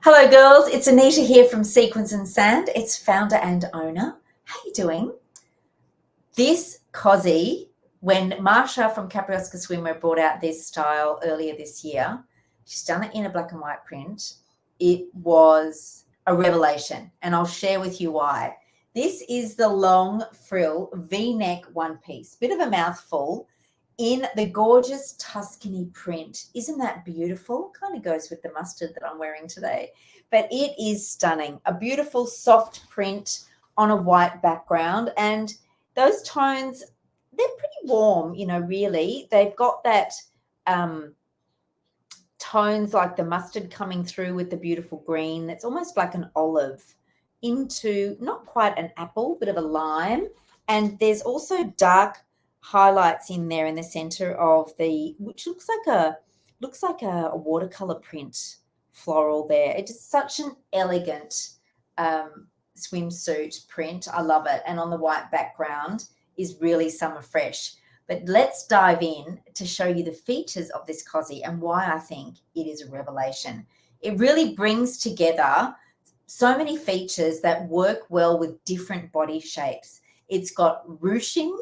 Hello girls, it's Anita here from Sequins and Sand. It's founder and owner. How you doing? This cossie, when Marsha from Capriosca Swimwear brought out this style earlier this year, she's done it in a black and white print. It was a revelation, and I'll share with you why. This is the long frill V-neck one piece, bit of a mouthful, in the gorgeous Tuscany print. Isn't that beautiful? Kind of goes with the mustard that I'm wearing today. But it is stunning. A beautiful soft print on a white background. And those tones, they're pretty warm, really. They've got that tones like the mustard coming through with the beautiful green. That's almost like an olive into not quite an apple, but of a lime. And there's also dark highlights in there in the center of which looks like a watercolor print floral there. It's just such an elegant swimsuit print. I love it. And on the white background is really summer fresh. But let's dive in to show you the features of this cossie and why I think it is a revelation. It really brings together so many features that work well with different body shapes. It's got ruching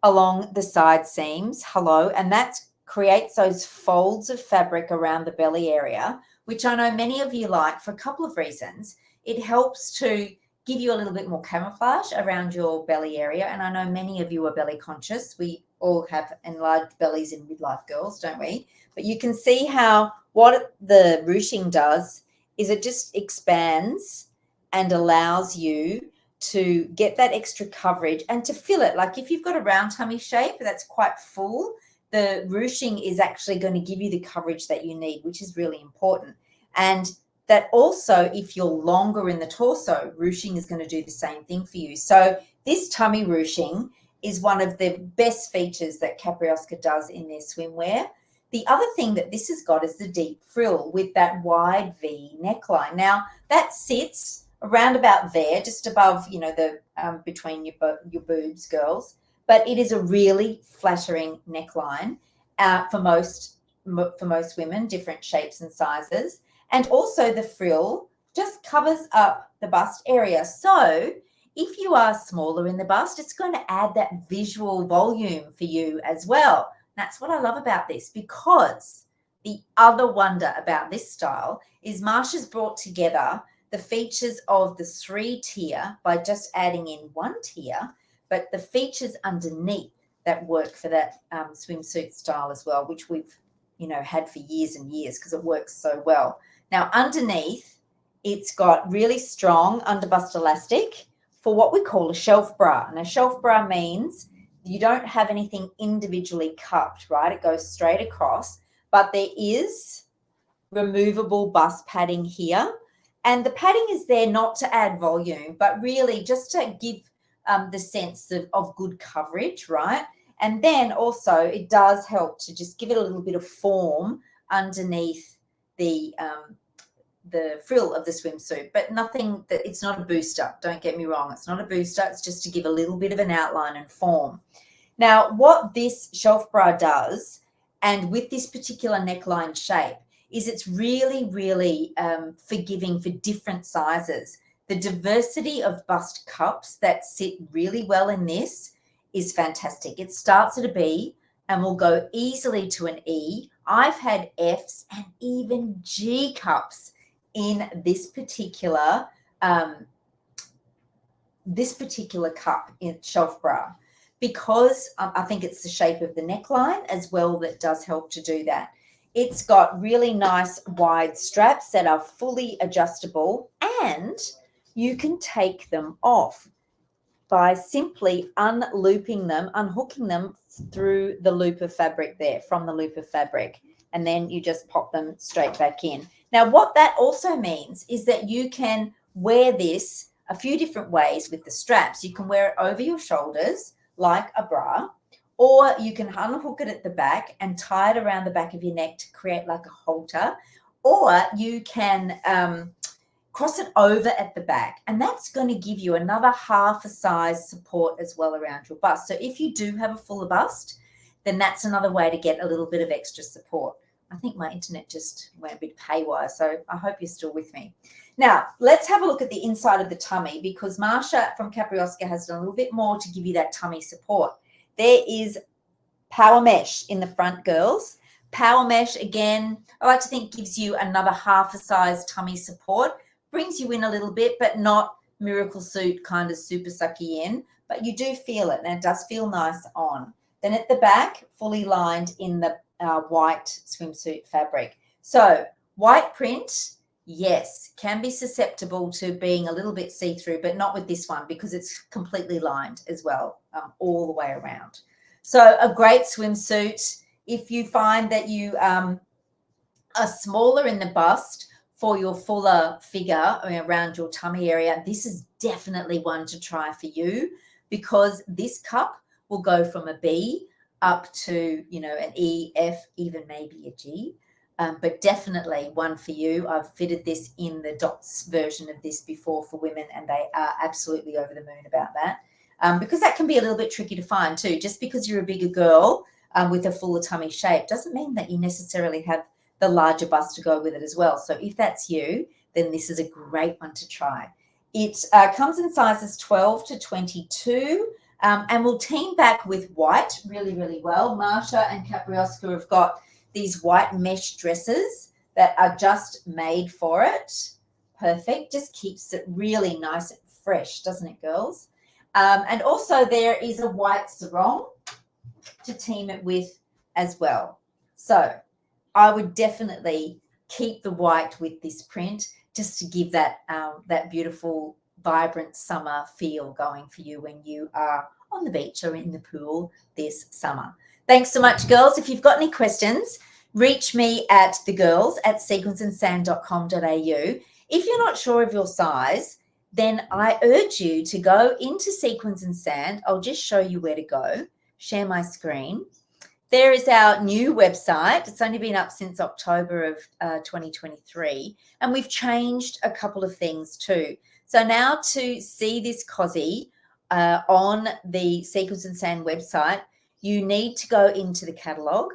along the side seams, and that creates those folds of fabric around the belly area, which I know many of you like for a couple of reasons. It helps to give you a little bit more camouflage around your belly area, and I know many of you are belly conscious. We all have enlarged bellies in midlife, girls, don't we? But you can see how what the ruching does is it just expands and allows you to get that extra coverage and to fill it. Like if you've got a round tummy shape that's quite full, the ruching is actually going to give you the coverage that you need, which is really important. And that also, if you're longer in the torso, ruching is going to do the same thing for you. So this tummy ruching is one of the best features that Capriosca does in their swimwear. The other thing that this has got is the deep frill with that wide V neckline. Now that sits around about there, just above, the between your boobs, girls. But it is a really flattering neckline for most women, different shapes and sizes. And also the frill just covers up the bust area. So if you are smaller in the bust, it's going to add that visual volume for you as well. That's what I love about this, because the other wonder about this style is Marsha's brought together the features of the 3-tier by just adding in 1 tier, but the features underneath that work for that swimsuit style as well, which we've, had for years and years because it works so well. Now, underneath, it's got really strong underbust elastic for what we call a shelf bra. And a shelf bra means you don't have anything individually cupped, right? It goes straight across, but there is removable bust padding here. And the padding is there not to add volume, but really just to give the sense of good coverage, right? And then also it does help to just give it a little bit of form underneath the frill of the swimsuit, but nothing that it's not a booster. Don't get me wrong. It's not a booster. It's just to give a little bit of an outline and form. Now, what this shelf bra does, and with this particular neckline shape, is it's really, really forgiving for different sizes. The diversity of bust cups that sit really well in this is fantastic. It starts at a B and will go easily to an E. I've had Fs and even G cups in this particular cup in shelf bra, because I think it's the shape of the neckline as well that does help to do that. It's got really nice wide straps that are fully adjustable, and you can take them off by simply unhooking them through the loop of fabric there, from the loop of fabric, and then you just pop them straight back in. Now, what that also means is that you can wear this a few different ways with the straps. You can wear it over your shoulders like a bra, or you can unhook it at the back and tie it around the back of your neck to create like a halter, or you can cross it over at the back, and that's going to give you another half a size support as well around your bust. So if you do have a fuller bust, then that's another way to get a little bit of extra support. I think my internet just went a bit haywire, so I hope you're still with me. Now, let's have a look at the inside of the tummy, because Marsha from Capriosca has done a little bit more to give you that tummy support. There is power mesh in the front, girls. Power mesh, again, I like to think gives you another half a size tummy support, brings you in a little bit, but not miracle suit kind of super sucky in, but you do feel it, and it does feel nice on. Then at the back, fully lined in the white swimsuit fabric. So white print, yes, can be susceptible to being a little bit see-through, but not with this one because it's completely lined as well, all the way around. So a great swimsuit. If you find that you are smaller in the bust for your fuller figure around your tummy area, this is definitely one to try for you, because this cup will go from a B up to, you know, an E, F, even maybe a G, but definitely one for you. I've fitted this in the dots version of this before for women, and they are absolutely over the moon about that, because that can be a little bit tricky to find too. Just because you're a bigger girl with a fuller tummy shape doesn't mean that you necessarily have the larger bust to go with it as well. So if that's you, then this is a great one to try. It comes in sizes 12 to 22. And we'll team back with white really, really well. Marsha and Capriosca have got these white mesh dresses that are just made for it. Perfect. Just keeps it really nice and fresh, doesn't it, girls? And also there is a white sarong to team it with as well. So I would definitely keep the white with this print just to give that, that beautiful vibrant summer feel going for you when you are on the beach or in the pool this summer. Thanks so much, girls. If you've got any questions, reach me at thegirls@sequenceandsand.com.au. If you're not sure of your size, then I urge you to go into Sequence and Sand. I'll just show you where to go. Share my screen. There is our new website. It's only been up since October of 2023, and we've changed a couple of things too. So now to see this cossie on the Sequence and Sand website, you need to go into the catalogue,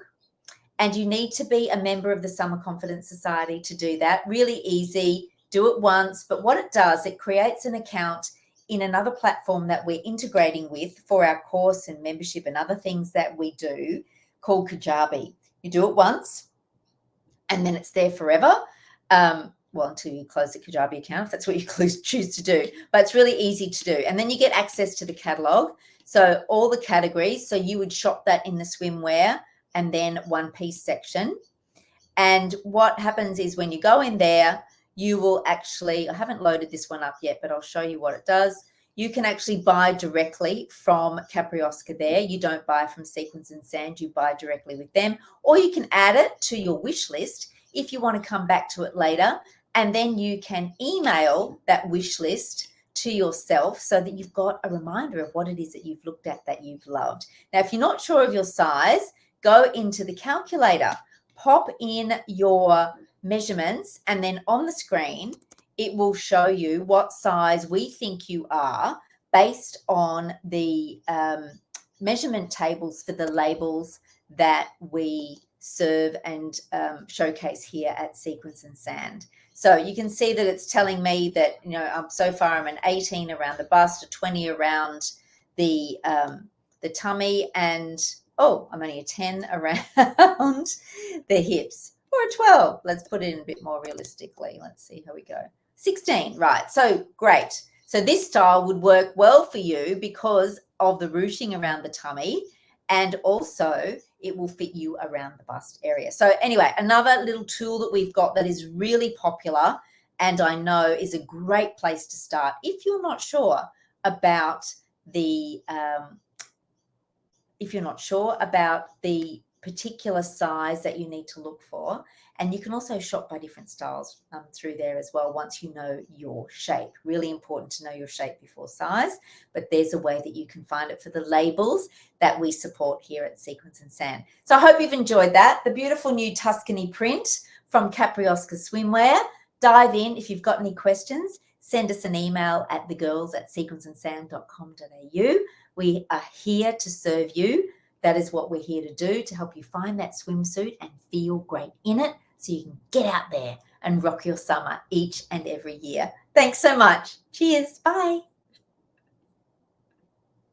and you need to be a member of the Summer Confidence Society to do that. Really easy. Do it once. But what it does, it creates an account in another platform that we're integrating with for our course and membership and other things that we do, called Kajabi. You do it once, and then it's there forever. Well, until you close the Kajabi account, if that's what you choose to do. But it's really easy to do. And then you get access to the catalogue. So all the categories. So you would shop that in the swimwear and then one-piece section. And what happens is when you go in there, you will actually, I haven't loaded this one up yet, but I'll show you what it does. You can actually buy directly from Capriosca there. You don't buy from Sequence and Sand. You buy directly with them. Or you can add it to your wish list if you want to come back to it later. And then you can email that wish list to yourself so that you've got a reminder of what it is that you've looked at that you've loved. Now, if you're not sure of your size, go into the calculator, pop in your measurements, and then on the screen, it will show you what size we think you are based on the measurement tables for the labels that we serve and showcase here at Sequence and Sand. So you can see that it's telling me that, you know, so far I'm an 18 around the bust, a 20 around the tummy, and oh, I'm only a 10 around the hips, or a 12. Let's put it in a bit more realistically. Let's see how we go. 16, right? So great. So this style would work well for you because of the ruching around the tummy, and also it will fit you around the bust area. So anyway, another little tool that we've got that is really popular and I know is a great place to start if you're not sure about the particular size that you need to look for. And you can also shop by different styles through there as well once you know your shape. Really important to know your shape before size, but there's a way that you can find it for the labels that we support here at Sequence and Sand. So I hope you've enjoyed that. The beautiful new Tuscany print from Capriosca Swimwear. Dive in. If you've got any questions, send us an email at thegirls@sequenceandsand.com.au. We are here to serve you. that is what we're here to do, to help you find that swimsuit and feel great in it so you can get out there and rock your summer each and every year. Thanks so much. Cheers. Bye.